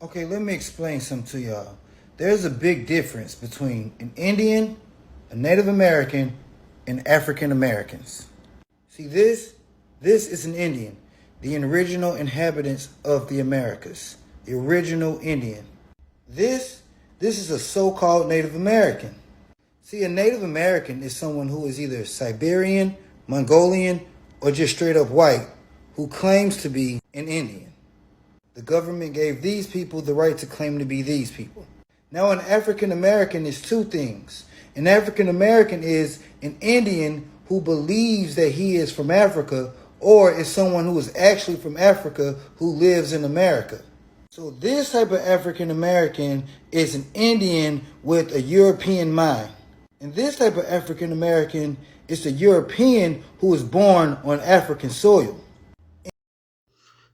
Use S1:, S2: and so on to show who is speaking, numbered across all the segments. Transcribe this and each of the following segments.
S1: Okay, let me explain something to y'all. There's a big difference between an Indian, a Native American, and African Americans. See, this is an Indian, the original inhabitants of the Americas, the original Indian. This, this is a so-called Native American. See, a Native American is someone who is either Siberian, Mongolian, or just straight up white who claims to be an Indian. The government gave these people the right to claim to be these people. Now, an African American is two things. An African American is an Indian who believes that he is from Africa or is someone who is actually from Africa who lives in America. So, this type of African American is an Indian with a European mind. And this type of African American is the European who was born on African soil.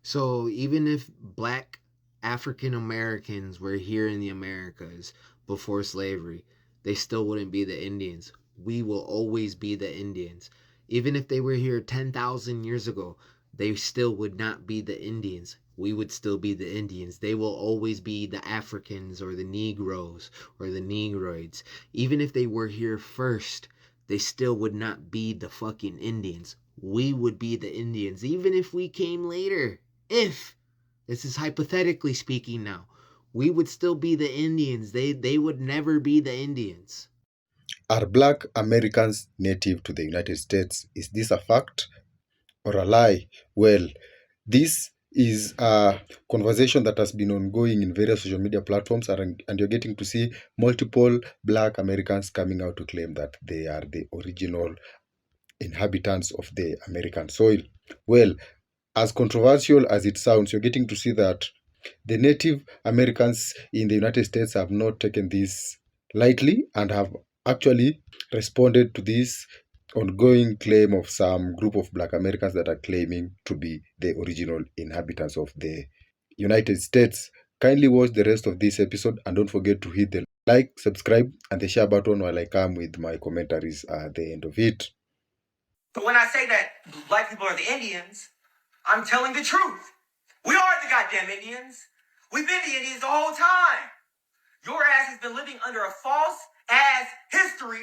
S2: So even if black African Americans were here in the Americas before slavery, they still wouldn't be the Indians. We will always be the Indians. Even if they were here 10,000 years ago, they still would not be the Indians. We would still be the Indians. They will always be the Africans or the Negroes or the Negroids. Even if they were here first, they still would not be the fucking Indians. We would be the Indians, even if we came later. If, this is hypothetically speaking now, we would still be the Indians. They would never be the Indians.
S3: Are black Americans native to the United States? Is this a fact or a lie? Well, this is a conversation that has been ongoing in various social media platforms, and you're getting to see multiple black Americans coming out to claim that they are the original inhabitants of the American soil. Well, as controversial as it sounds, you're getting to see that the Native Americans in the United States have not taken this lightly and have actually responded to this ongoing claim of some group of black Americans that are claiming to be the original inhabitants of the United States. Kindly watch the rest of this episode and don't forget to hit the like, subscribe, and the share button while I come with my commentaries at the end of it.
S4: But when I say that black people are the Indians, I'm telling the truth. We are the goddamn Indians. We've been the Indians the whole time. Your ass has been living under a false ass history.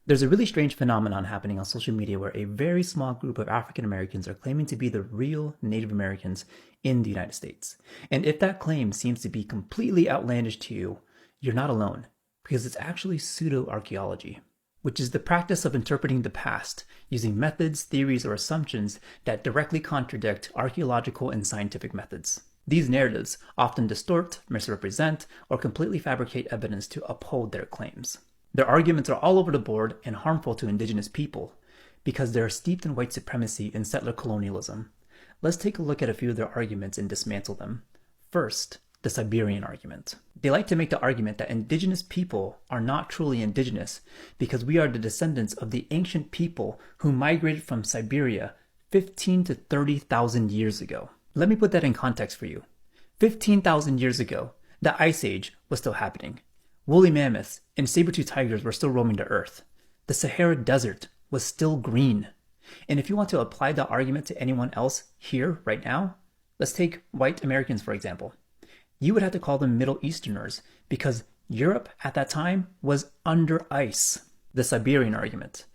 S5: There's a really strange phenomenon happening on social media where a very small group of African Americans are claiming to be the real Native Americans in the United States. And if that claim seems to be completely outlandish to you, you're not alone, because it's actually pseudo-archaeology, which is the practice of interpreting the past using methods, theories, or assumptions that directly contradict archaeological and scientific methods. These narratives often distort, misrepresent, or completely fabricate evidence to uphold their claims. Their arguments are all over the board and harmful to indigenous people because they are steeped in white supremacy and settler colonialism. Let's take a look at a few of their arguments and dismantle them. First, the Siberian argument. They like to make the argument that indigenous people are not truly indigenous because we are the descendants of the ancient people who migrated from Siberia 15 to 30,000 years ago. Let me put that in context for you. 15,000 years ago, the Ice Age was still happening. Woolly mammoths and saber-toothed tigers were still roaming the earth. The Sahara Desert was still green. And if you want to apply that argument to anyone else here, right now, let's take white Americans, for example. You would have to call them Middle Easterners because Europe at that time was under ice. The Siberian argument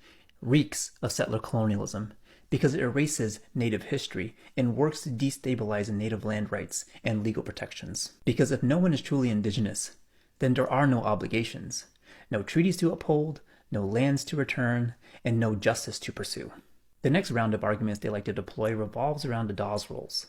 S5: reeks of settler colonialism because it erases native history and works to destabilize native land rights and legal protections. Because if no one is truly indigenous, then there are no obligations, no treaties to uphold, no lands to return, and no justice to pursue. The next round of arguments they like to deploy revolves around the Dawes Rolls,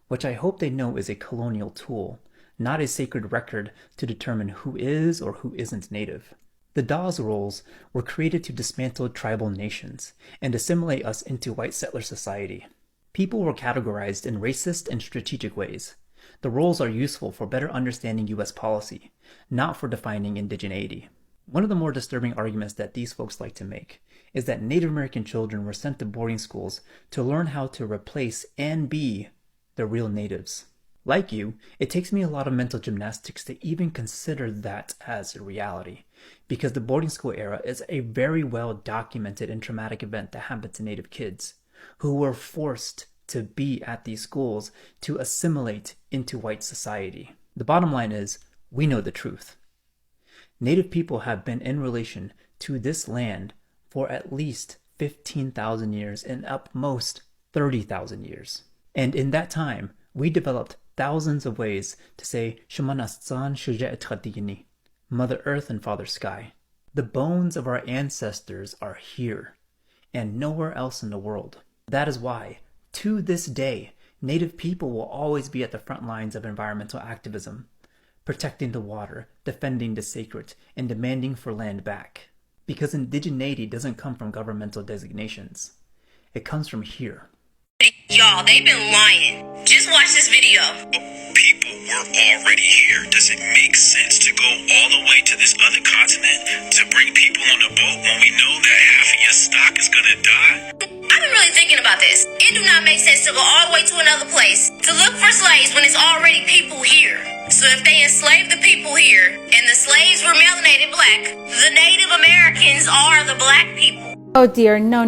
S5: which I hope they know is a colonial tool, not a sacred record to determine who is or who isn't native. The Dawes Rolls were created to dismantle tribal nations and assimilate us into white settler society. People were categorized in racist and strategic ways. The rolls are useful for better understanding U.S. policy, not for defining indigeneity. One of the more disturbing arguments that these folks like to make is that Native American children were sent to boarding schools to learn how to replace and be the real natives. Like you, it takes me a lot of mental gymnastics to even consider that as a reality, because the boarding school era is a very well documented and traumatic event that happened to Native kids who were forced to be at these schools to assimilate into white society. The The bottom line is, we know the truth. Native people have been in relation to this land for at least 15,000 years and at most 30,000 years. And in that time, we developed thousands of ways to say Shamanastan Shuja'at Khadini, Mother Earth and Father Sky. The bones of our ancestors are here and nowhere else in the world. That is why, to this day, Native people will always be at the front lines of environmental activism, protecting the water, defending the sacred, and demanding for land back. Because indigeneity doesn't come from governmental designations. It comes from here.
S6: Y'all, they've been lying. Just watch this video.
S7: People were already here. Does it make sense to go all the way to this other continent to bring people on a boat when we know that half of your stock is gonna die?
S6: I've been really thinking about this. It do not make sense to go all the way to another place to look for slaves when it's already people here. So if they enslaved the people here and the slaves were melanated black, the Native Americans are the black people.
S8: Oh dear, no.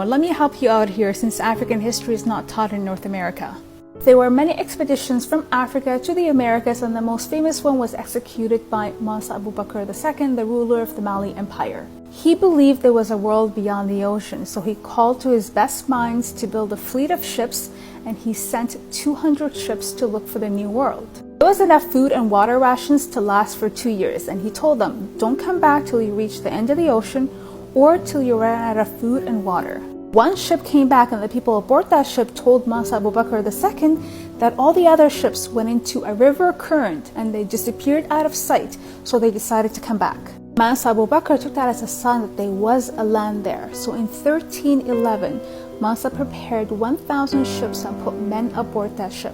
S8: Let me help you out here since African history is not taught in North America. There were many expeditions from Africa to the Americas, and the most famous one was executed by Mansa Abu Bakr II, the ruler of the Mali Empire. He believed there was a world beyond the ocean, so he called to his best minds to build a fleet of ships, and he sent 200 ships to look for the new world. There was enough food and water rations to last for 2 years, and he told them, don't come back till you reach the end of the ocean or till you run out of food and water. One ship came back, and the people aboard that ship told Mansa Abu Bakr II that all the other ships went into a river current and they disappeared out of sight, so they decided to come back. Mansa Abu Bakr took that as a sign that there was a land there. So in 1311, Mansa prepared 1,000 ships and put men aboard that ship.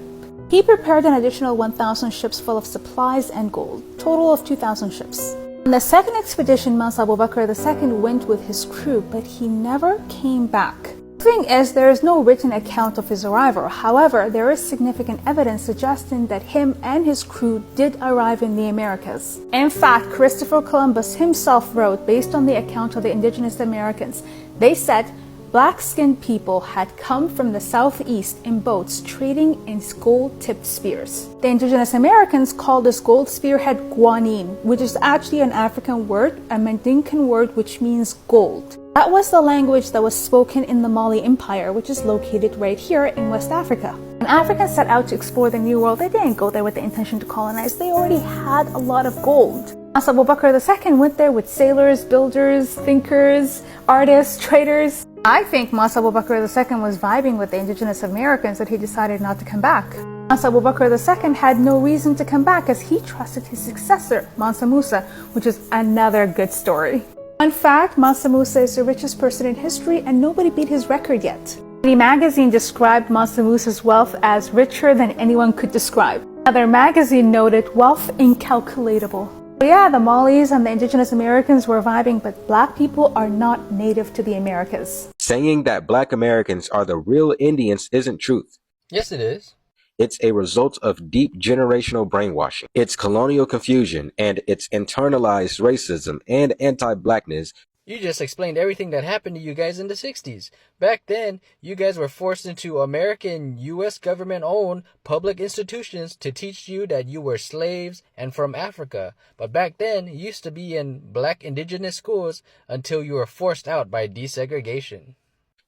S8: He prepared an additional 1,000 ships full of supplies and gold, total of 2,000 ships. On the second expedition, Mansa Abu Bakr II went with his crew, but he never came back. The thing is, there is no written account of his arrival. However, there is significant evidence suggesting that him and his crew did arrive in the Americas. In fact, Christopher Columbus himself wrote, based on the account of the indigenous Americans, they said black-skinned people had come from the southeast in boats trading in gold-tipped spears. The indigenous Americans called this gold spearhead guanin, which is actually an African word, a Mandinkan word which means gold. That was the language that was spoken in the Mali Empire, which is located right here in West Africa. When Africans set out to explore the New World, they didn't go there with the intention to colonize. They already had a lot of gold. Mansa Abu Bakr II went there with sailors, builders, thinkers, artists, traders. I think Mansa Abu Bakr II was vibing with the indigenous Americans that he decided not to come back. Mansa Abu Bakr II had no reason to come back as he trusted his successor, Mansa Musa, which is another good story. In fact, Mansa Musa is the richest person in history and nobody beat his record yet. The magazine described Mansa Musa's wealth as richer than anyone could describe. Another magazine noted wealth incalculable. So yeah, the Malis and the indigenous Americans were vibing, but black people are not native to the Americas.
S9: Saying that black Americans are the real Indians isn't truth.
S10: Yes, it is.
S9: It's a result of deep generational brainwashing. It's colonial confusion, and it's internalized racism and anti-blackness.
S10: You just explained everything that happened to you guys in the 60s. Back then, you guys were forced into American U.S. government-owned public institutions to teach you that you were slaves and from Africa. But back then, you used to be in black indigenous schools until you were forced out by desegregation.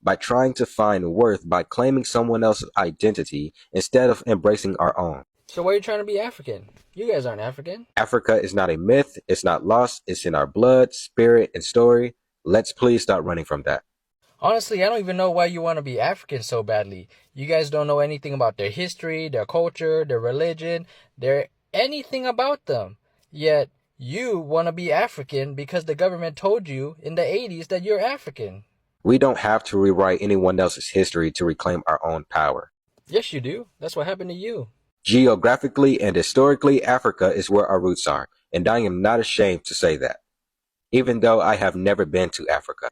S9: By trying to find worth by claiming someone else's identity instead of embracing our own.
S10: So why are you trying to be African? You guys aren't African.
S9: Africa is not a myth, it's not lost, it's in our blood, spirit, and story. Let's please stop running from that.
S10: Honestly, I don't even know why you want to be African so badly. You guys don't know anything about their history, their culture, their religion, anything about them. Yet, you want to be African because the government told you in the 80s that you're African.
S9: We don't have to rewrite anyone else's history to reclaim our own power.
S10: Yes, you do. That's what happened to you.
S9: Geographically and historically, Africa is where our roots are, and I am not ashamed to say that, even though I have never been to Africa.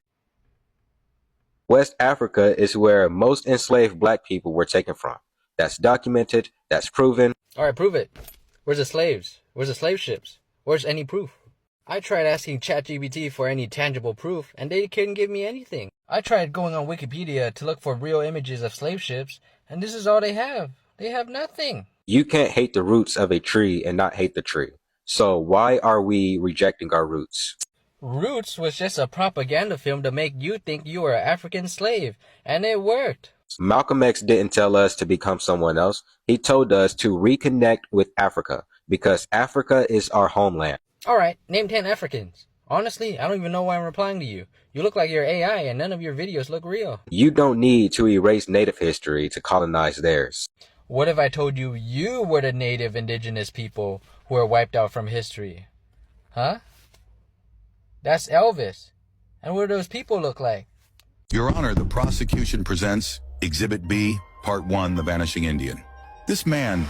S9: West Africa is where most enslaved black people were taken from. That's documented, that's proven.
S10: All right, prove it. Where's the slaves? Where's the slave ships? Where's any proof? I tried asking ChatGPT for any tangible proof, and they couldn't give me anything. I tried going on Wikipedia to look for real images of slave ships, and this is all they have. They have nothing.
S9: You can't hate the roots of a tree and not hate the tree. So why are we rejecting our roots?
S10: Roots was just a propaganda film to make you think you were an African slave, and it worked.
S9: Malcolm X didn't tell us to become someone else. He told us to reconnect with Africa because Africa is our homeland.
S10: Alright, name 10 Africans. Honestly, I don't even know why I'm replying to you. You look like you're AI and none of your videos look real.
S9: You don't need to erase native history to colonize theirs.
S10: What if I told you you were the native indigenous people who were wiped out from history? Huh? That's Elvis. And what do those people look like?
S11: Your Honor, the prosecution presents Exhibit B, Part 1, The Vanishing Indian. This man,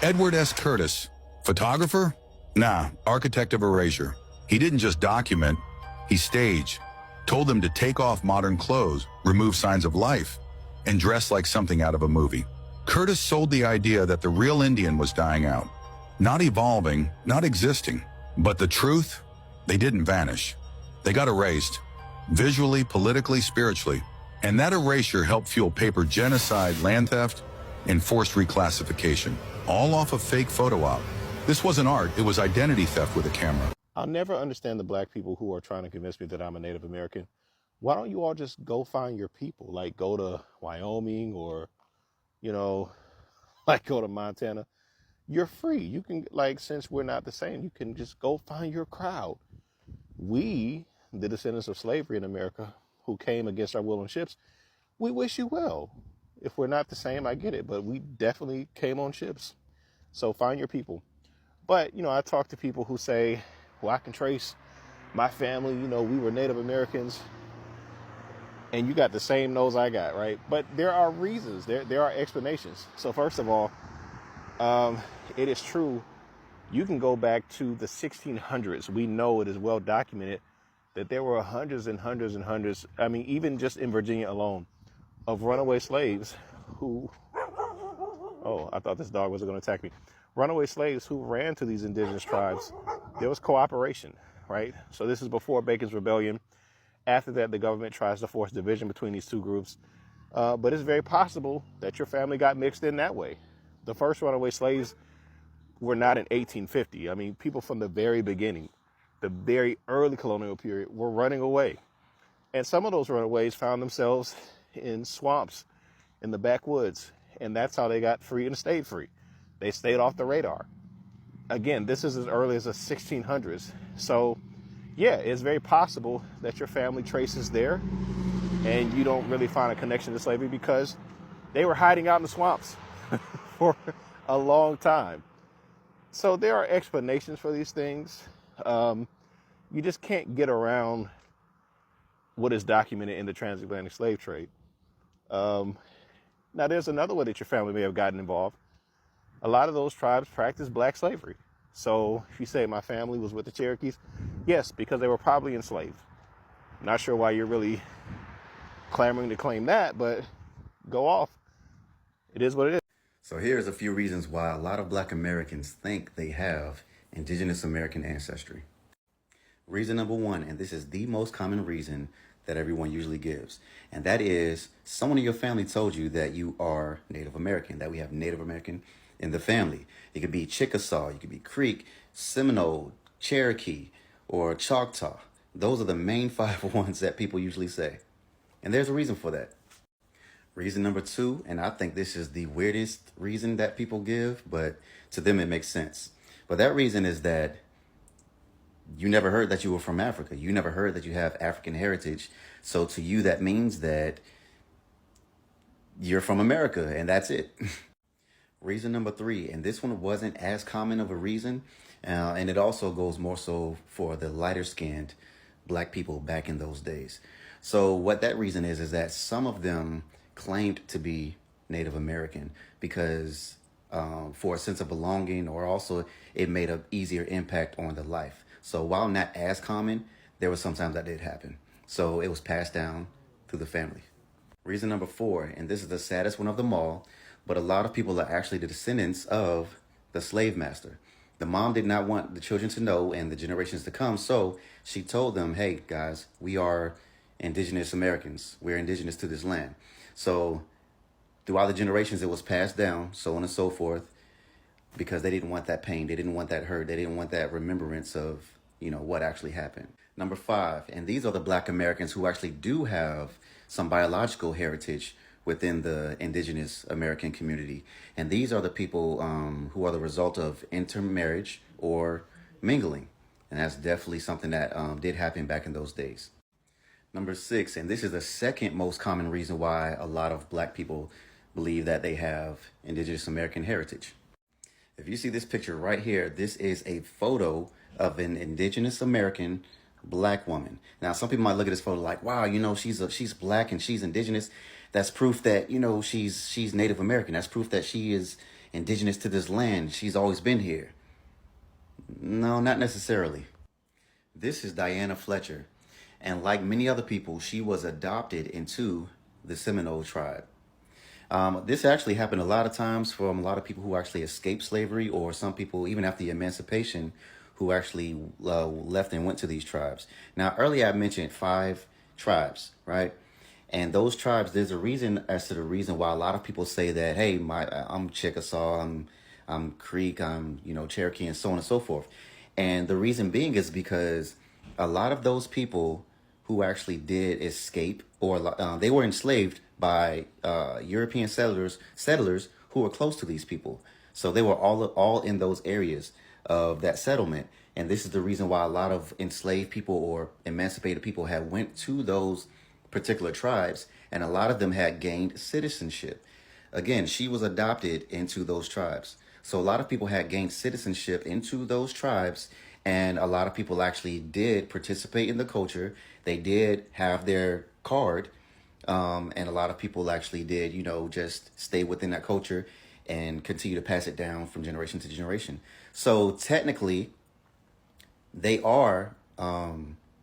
S11: Edward S. Curtis, photographer? Nah, architect of erasure. He didn't just document, he staged, told them to take off modern clothes, remove signs of life, and dress like something out of a movie. Curtis sold the idea that the real Indian was dying out, not evolving, not existing. But the truth, they didn't vanish. They got erased, visually, politically, spiritually. And that erasure helped fuel paper genocide, land theft, and forced reclassification, all off a fake photo op. This wasn't art, it was identity theft with a camera.
S12: I'll never understand the black people who are trying to convince me that I'm a Native American. Why don't you all just go find your people? Like go to Wyoming or, like go to Montana. You're free. You can, since we're not the same, you can just go find your crowd. We, the descendants of slavery in America, who came against our will on ships, we wish you well. If we're not the same, I get it, but we definitely came on ships. So find your people. But, I talk to people who say, well, I can trace my family, we were Native Americans, and you got the same nose I got, right? But there are reasons, there are explanations. So first of all, it is true, you can go back to the 1600s. We know it is well documented that there were hundreds and hundreds and hundreds, even just in Virginia alone, of runaway slaves who, oh, I thought this dog was going to attack me. Runaway slaves who ran to these indigenous tribes. There was cooperation, right? So this is before Bacon's Rebellion. After that, the government tries to force division between these two groups. But it's very possible that your family got mixed in that way. The first runaway slaves were not in 1850. People from the very beginning, the very early colonial period, were running away. And some of those runaways found themselves in swamps, in the backwoods. And that's how they got free and stayed free. They stayed off the radar. Again, this is as early as the 1600s. So, yeah, it's very possible that your family traces there and you don't really find a connection to slavery because they were hiding out in the swamps for a long time. So there are explanations for these things. You just can't get around what is documented in the transatlantic slave trade. Now, there's another way that your family may have gotten involved. A lot of those tribes practice black slavery. So if you say my family was with the Cherokees, yes, because they were probably enslaved. Not sure why you're really clamoring to claim that, but go off. It is what it is.
S13: So here's a few reasons why a lot of Black Americans think they have indigenous American ancestry. Reason number one, and this is the most common reason that everyone usually gives, and that is someone in your family told you that you are Native American, that we have Native American in the family. It could be Chickasaw, you could be Creek, Seminole, Cherokee, or Choctaw. Those are the main 5 ones that people usually say. And there's a reason for that. Reason number two, and I think this is the weirdest reason that people give, but to them it makes sense. But that reason is that you never heard that you were from Africa. You never heard that you have African heritage. So to you, that means that you're from America, and that's it. Reason number three, and this one wasn't as common of a reason, and it also goes more so for the lighter-skinned Black people back in those days. So what that reason is that some of them claimed to be Native American because for a sense of belonging, or also it made an easier impact on the life. So while not as common, there was sometimes that did happen. So it was passed down through the family. Reason number four, and this is the saddest one of them all, but a lot of people are actually the descendants of the slave master. The mom did not want the children to know and the generations to come, so she told them, hey guys, we are indigenous Americans. We're indigenous to this land. So throughout the generations, it was passed down, so on and so forth. because they didn't want that pain. They didn't want that hurt. They didn't want that remembrance of, what actually happened. Number 5, and these are the Black Americans who actually do have some biological heritage within the indigenous American community. And these are the people who are the result of intermarriage or mingling. And that's definitely something that did happen back in those days. Number 6, and this is the second most common reason why a lot of Black people believe that they have indigenous American heritage. If you see this picture right here, this is a photo of an indigenous American Black woman. Now, some people might look at this photo like, wow, she's Black and she's indigenous. That's proof that, she's Native American. That's proof that she is indigenous to this land. She's always been here. No, not necessarily. This is Diana Fletcher. And like many other people, she was adopted into the Seminole tribe. This actually happened a lot of times from a lot of people who actually escaped slavery, or some people, even after the emancipation, who actually left and went to these tribes. Now, earlier I mentioned 5 tribes, right? And those tribes, there's a reason as to the reason why a lot of people say that, hey, I'm Chickasaw, I'm Creek, I'm Cherokee, and so on and so forth. And the reason being is because a lot of those people who actually did escape, or they were enslaved by European settlers who were close to these people. So they were all in those areas of that settlement. And this is the reason why a lot of enslaved people or emancipated people had went to those particular tribes, and a lot of them had gained citizenship. Again, she was adopted into those tribes. So a lot of people had gained citizenship into those tribes, and a lot of people actually did participate in the culture. They did have their card, and a lot of people actually did, just stay within that culture and continue to pass it down from generation to generation. So technically, they are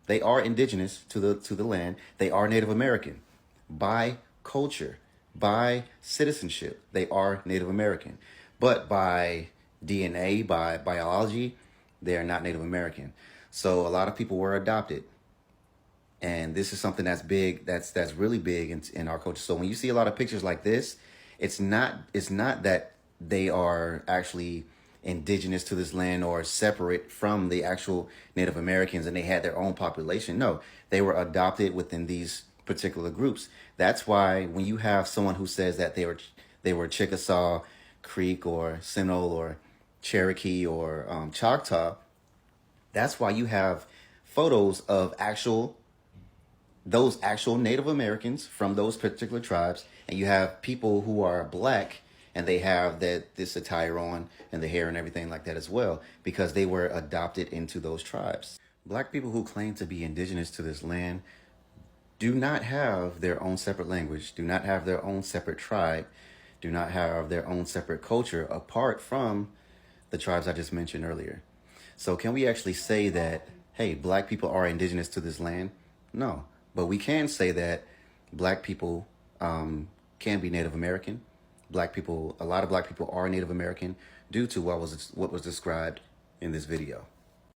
S13: indigenous to the land. They are Native American by culture, by citizenship. They are Native American, but by DNA, by biology, they are not Native American. So a lot of people were adopted. And this is something that's big, that's really big in our culture. So when you see a lot of pictures like this, it's not that they are actually indigenous to this land or separate from the actual Native Americans and they had their own population. No, they were adopted within these particular groups. That's why when you have someone who says that they were Chickasaw, Creek, or Seminole, or Cherokee, or Choctaw, that's why you have photos of those actual Native Americans from those particular tribes, and you have people who are Black and they have this attire on and the hair and everything like that as well, because they were adopted into those tribes. Black people who claim to be indigenous to this land do not have their own separate language, do not have their own separate tribe, do not have their own separate culture apart from the tribes I just mentioned earlier. So can we actually say that, hey, Black people are indigenous to this land? No, but we can say that Black people can be Native American. A lot of Black people are Native American due to what was described in this video.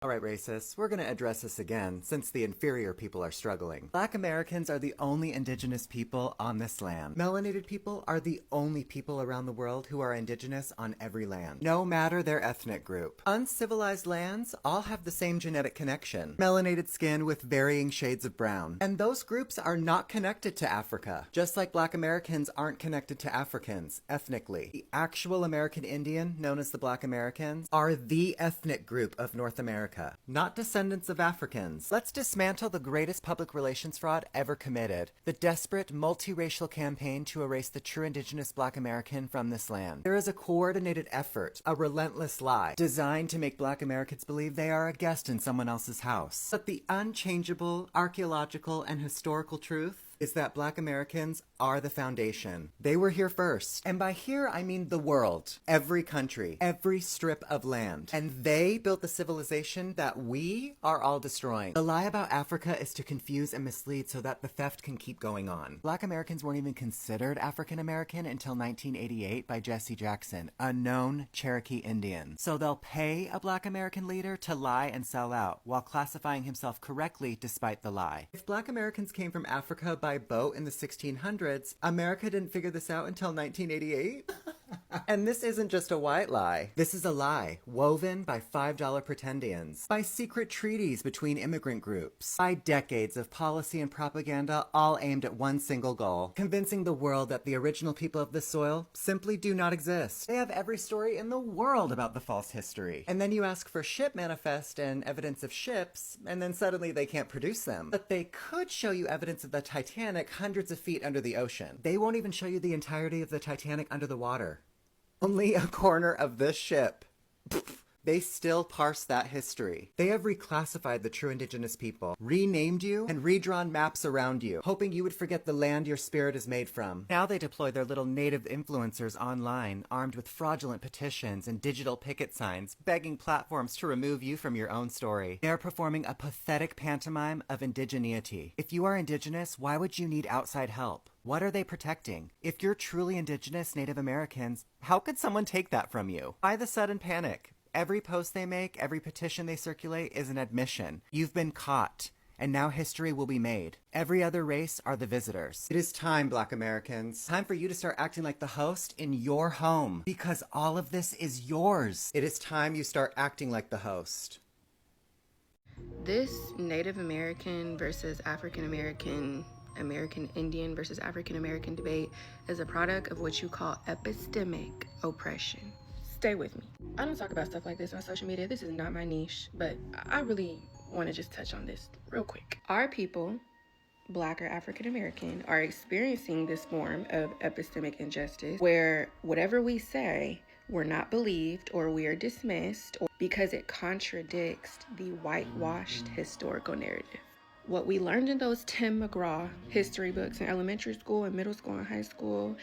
S14: All right, racists, we're going to address this again since the inferior people are struggling. Black Americans are the only indigenous people on this land. Melanated people are the only people around the world who are indigenous on every land, no matter their ethnic group. Uncivilized lands all have the same genetic connection, melanated skin with varying shades of brown. And those groups are not connected to Africa, just like Black Americans aren't connected to Africans ethnically. The actual American Indian, known as the Black Americans, are the ethnic group of North America, not descendants of Africans. Let's dismantle the greatest public relations fraud ever committed, the desperate multiracial campaign to erase the true indigenous Black American from this land. There is a coordinated effort, a relentless lie, designed to make Black Americans believe they are a guest in someone else's house. But the unchangeable archaeological and historical truth is that Black Americans are the foundation. They were here first. And by here, I mean the world. Every country. Every strip of land. And they built the civilization that we are all destroying. The lie about Africa is to confuse and mislead so that the theft can keep going on. Black Americans weren't even considered African American until 1988 by Jesse Jackson, a known Cherokee Indian. So they'll pay a Black American leader to lie and sell out, while classifying himself correctly despite the lie. If Black Americans came from Africa by boat in the 1600s, America didn't figure this out until 1988? And this isn't just a white lie. This is a lie woven by $5 pretendians, by secret treaties between immigrant groups, by decades of policy and propaganda all aimed at one single goal, convincing the world that the original people of this soil simply do not exist. They have every story in the world about the false history. And then you ask for ship manifest and evidence of ships, and then suddenly they can't produce them. But they could show you evidence of the Titanic hundreds of feet under the ocean. They won't even show you the entirety of the Titanic under the water. Only a corner of this ship. They still parse that history. They have reclassified the true indigenous people, renamed you, and redrawn maps around you, hoping you would forget the land your spirit is made from. Now they deploy their little native influencers online, armed with fraudulent petitions and digital picket signs, begging platforms to remove you from your own story. They are performing a pathetic pantomime of indigeneity. If you are indigenous, why would you need outside help? What are they protecting? If you're truly indigenous Native Americans, how could someone take that from you? Why the sudden panic? Every post they make, every petition they circulate is an admission. You've been caught, and now history will be made. Every other race are the visitors. It is time, Black Americans. Time for you to start acting like the host in your home, because all of this is yours. It is time you start acting like the host.
S15: This Native American versus African American, American Indian versus African American debate is a product of what you call epistemic oppression. Stay with me. I don't talk about stuff like this on social media. This is not my niche, but I really want to just touch on this real quick. Our people, Black or African American, are experiencing this form of epistemic injustice where whatever we say, we're not believed or we are dismissed because it contradicts the whitewashed historical narrative. What we learned in those Tim McGraw history books in elementary school and middle school and high school,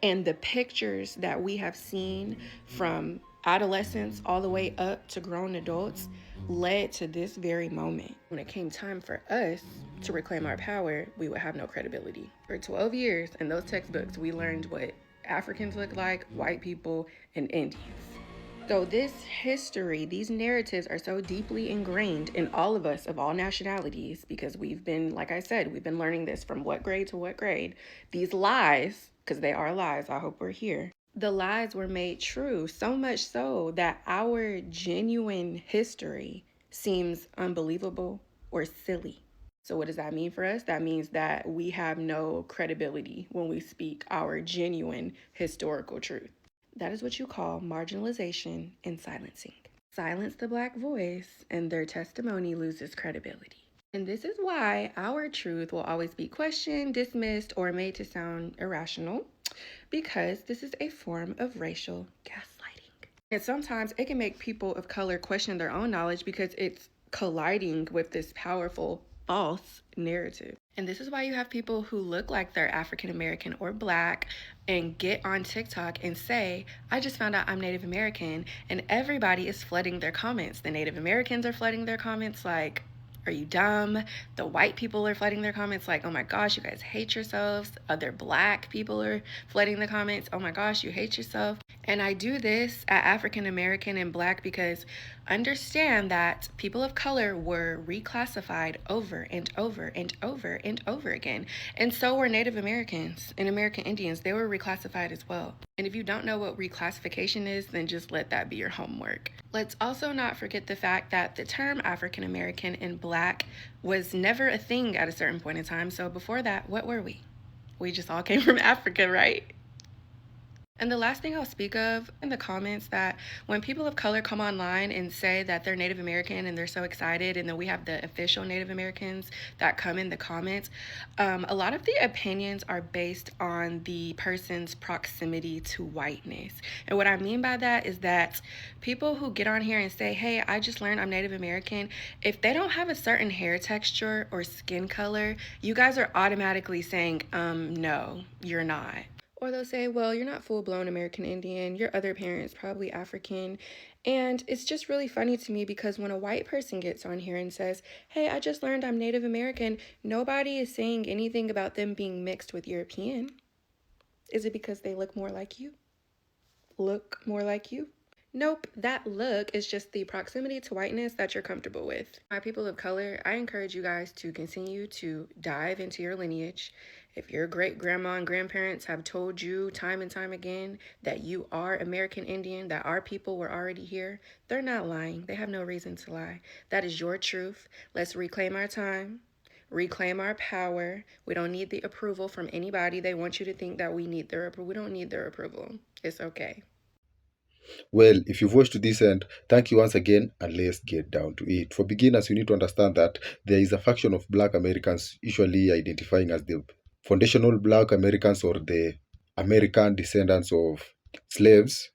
S15: and the pictures that we have seen from adolescents all the way up to grown adults led to this very moment. When it came time for us to reclaim our power, we would have no credibility. For 12 years in those textbooks, we learned what Africans look like, white people, and Indians. So this history, these narratives are so deeply ingrained in all of us of all nationalities because we've been, like I said, we've been learning this from what grade to what grade. These lies, because they are lies, I hope we're here. The lies were made true, so much so that our genuine history seems unbelievable or silly. So what does that mean for us? That means that we have no credibility when we speak our genuine historical truth. That is what you call marginalization and silencing. Silence the Black voice and their testimony loses credibility. And this is why our truth will always be questioned, dismissed, or made to sound irrational, because this is a form of racial gaslighting. And sometimes it can make people of color question their own knowledge because it's colliding with this powerful false narrative. And this is why you have people who look like they're African American or Black and get on TikTok and say, I just found out I'm Native American, and everybody is flooding their comments. The Native Americans are flooding their comments like, are you dumb? The white people are flooding their comments like, oh my gosh, you guys hate yourselves. Other Black people are flooding the comments, oh my gosh, you hate yourself. And I do this at African American and Black because understand that people of color were reclassified over and over and over and over again. And so were Native Americans and American Indians. They were reclassified as well. And if you don't know what reclassification is, then just let that be your homework. Let's also not forget the fact that the term African American and Black was never a thing at a certain point in time. So before that, what were we? We just all came from Africa, right? And the last thing I'll speak of in the comments, that when people of color come online and say that they're Native American and they're so excited, and then we have the official Native Americans that come in the comments, a lot of the opinions are based on the person's proximity to whiteness. And what I mean by that is that people who get on here and say, hey, I just learned I'm Native American, if they don't have a certain hair texture or skin color, you guys are automatically saying, no, you're not. Or they'll say, well, you're not full-blown American Indian, your other parent's probably African. And it's just really funny to me because when a white person gets on here and says, hey, I just learned I'm Native American, nobody is saying anything about them being mixed with European. Is it because they look more like you? Look more like you? Nope, that look is just the proximity to whiteness that you're comfortable with. My people of color, I encourage you guys to continue to dive into your lineage. If your great grandma and grandparents have told you time and time again that you are American Indian, that our people were already here, they're not lying. They have no reason to lie. That is your truth. Let's reclaim our time. Reclaim our power. We don't need the approval from anybody. They want you to think that we need their approval. We don't need their approval. It's okay.
S3: Well, if you've watched to this end, thank you once again, and let's get down to it. For beginners, you need to understand that there is a faction of Black Americans, usually identifying as the foundational Black Americans or the American descendants of slaves,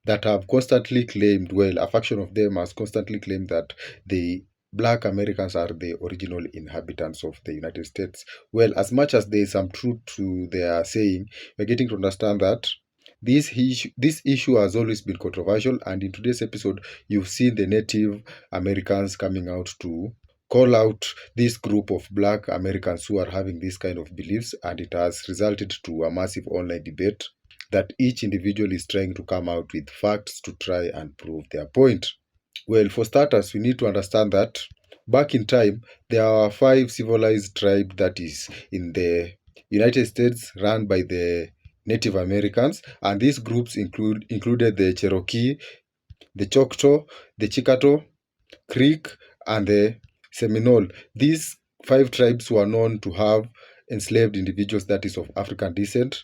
S3: that have constantly claimed, well, a faction of them has constantly claimed that the Black Americans are the original inhabitants of the United States. Well, as much as there is some truth to their saying, we're getting to understand that this issue has always been controversial, and in today's episode, you've seen the Native Americans coming out to call out this group of Black Americans who are having this kind of beliefs, and it has resulted to a massive online debate that each individual is trying to come out with facts to try and prove their point. Well, for starters, we need to understand that back in time, there are 5 civilized tribes that is in the United States run by the Native Americans, and these groups included the Cherokee, the Choctaw, the Chickasaw, Creek, and the Seminole. These 5 tribes were known to have enslaved individuals that is of African descent.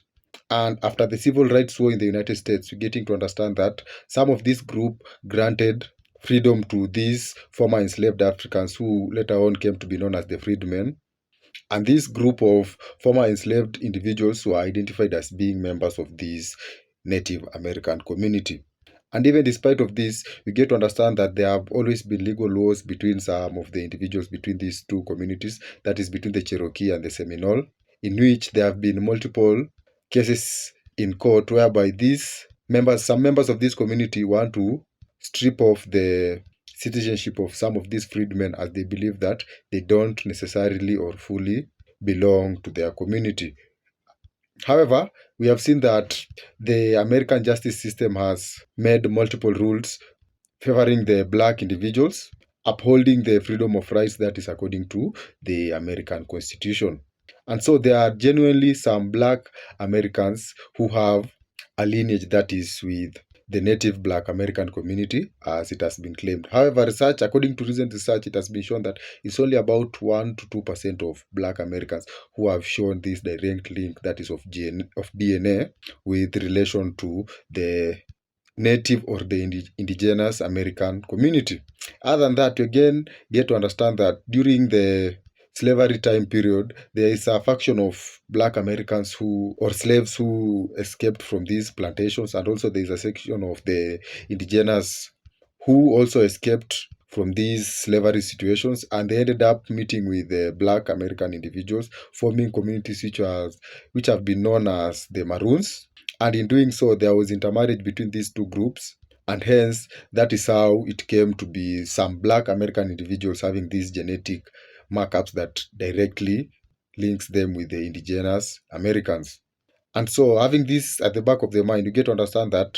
S3: And after the Civil Rights War in the United States, we're getting to understand that some of this group granted freedom to these former enslaved Africans who later on came to be known as the freedmen. And this group of former enslaved individuals were identified as being members of this Native American community. And even despite of this, we get to understand that there have always been legal wars between some of the individuals between these two communities, that is between the Cherokee and the Seminole, in which there have been multiple cases in court whereby some members of this community want to strip off the citizenship of some of these freedmen, as they believe that they don't necessarily or fully belong to their community. However, we have seen that the American justice system has made multiple rules favoring the Black individuals, upholding the freedom of rights that is according to the American Constitution. And so there are genuinely some Black Americans who have a lineage that is with the native Black American community, as it has been claimed. However, according to recent research, it has been shown that it's only about 1 to 2% of Black Americans who have shown this direct link that is of DNA with relation to the native or the indigenous American community. Other than that, you again get to understand that during the slavery time period, there is a faction of Black Americans or slaves who escaped from these plantations, and also there is a section of the indigenous who also escaped from these slavery situations, and they ended up meeting with the Black American individuals, forming communities which have been known as the Maroons. And in doing so, there was intermarriage between these two groups, and hence that is how it came to be some Black American individuals having these genetic markups that directly links them with the indigenous Americans. And so having this at the back of their mind, you get to understand that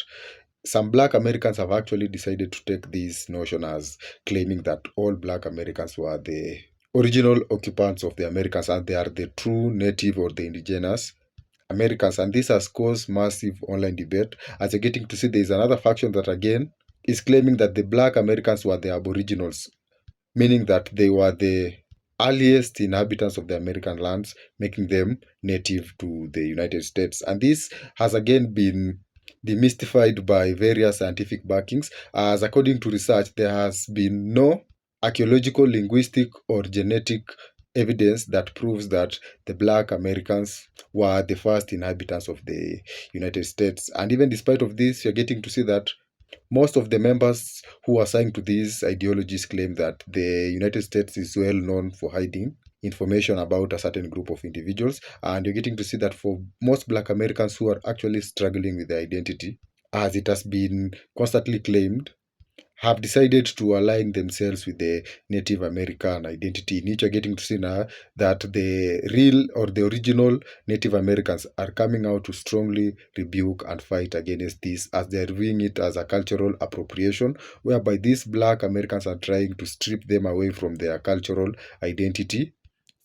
S3: some Black Americans have actually decided to take this notion as claiming that all Black Americans were the original occupants of the Americas and they are the true native or the indigenous Americans. And this has caused massive online debate, as you're getting to see there is another faction that again is claiming that the Black Americans were the aboriginals, meaning that they were the earliest inhabitants of the American lands, making them native to the United States. And this has again been demystified by various scientific backings, as according to research, there has been no archaeological, linguistic, or genetic evidence that proves that the Black Americans were the first inhabitants of the United States. And even despite of this, you're getting to see that most of the members who are assigned to these ideologies claim that the United States is well known for hiding information about a certain group of individuals. And you're getting to see that for most Black Americans who are actually struggling with their identity, as it has been constantly claimed, have decided to align themselves with the Native American identity, in which you're getting to see now that the real or the original Native Americans are coming out to strongly rebuke and fight against this, as they're viewing it as a cultural appropriation, whereby these black Americans are trying to strip them away from their cultural identity,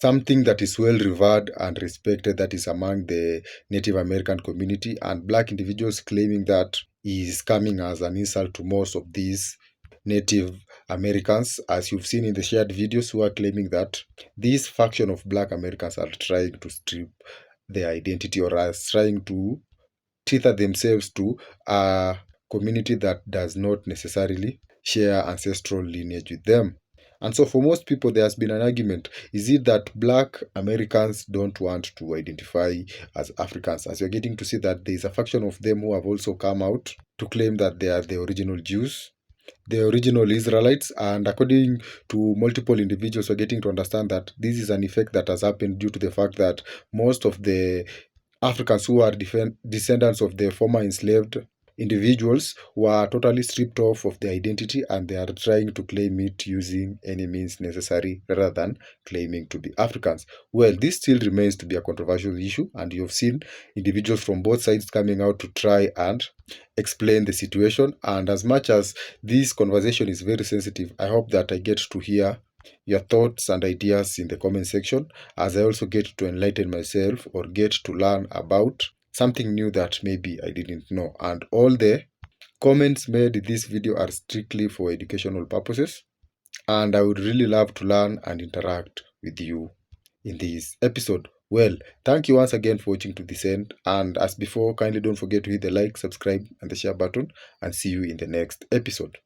S3: something that is well revered and respected, that is among the Native American community, and black individuals claiming that is coming as an insult to most of these Native Americans, as you've seen in the shared videos, who are claiming that this faction of black Americans are trying to strip their identity, or are trying to tether themselves to a community that does not necessarily share ancestral lineage with them. And so for most people, there has been an argument. Is it that black Americans don't want to identify as Africans? As you're getting to see that there is a faction of them who have also come out to claim that they are the original Jews, the original Israelites, and according to multiple individuals, we're getting to understand that this is an effect that has happened due to the fact that most of the Africans who are descendants of the former enslaved individuals were totally stripped off of their identity, and they are trying to claim it using any means necessary rather than claiming to be Africans. Well, this still remains to be a controversial issue, and you've seen individuals from both sides coming out to try and explain the situation. And as much as this conversation is very sensitive, I hope that I get to hear your thoughts and ideas in the comment section, as I also get to enlighten myself or get to learn about something new that maybe I didn't know. And all the comments made in this video are strictly for educational purposes, and I would really love to learn and interact with you in this episode. Well, thank you once again for watching to this end, and as before, kindly don't forget to hit the like, subscribe and the share button, and see you in the next episode.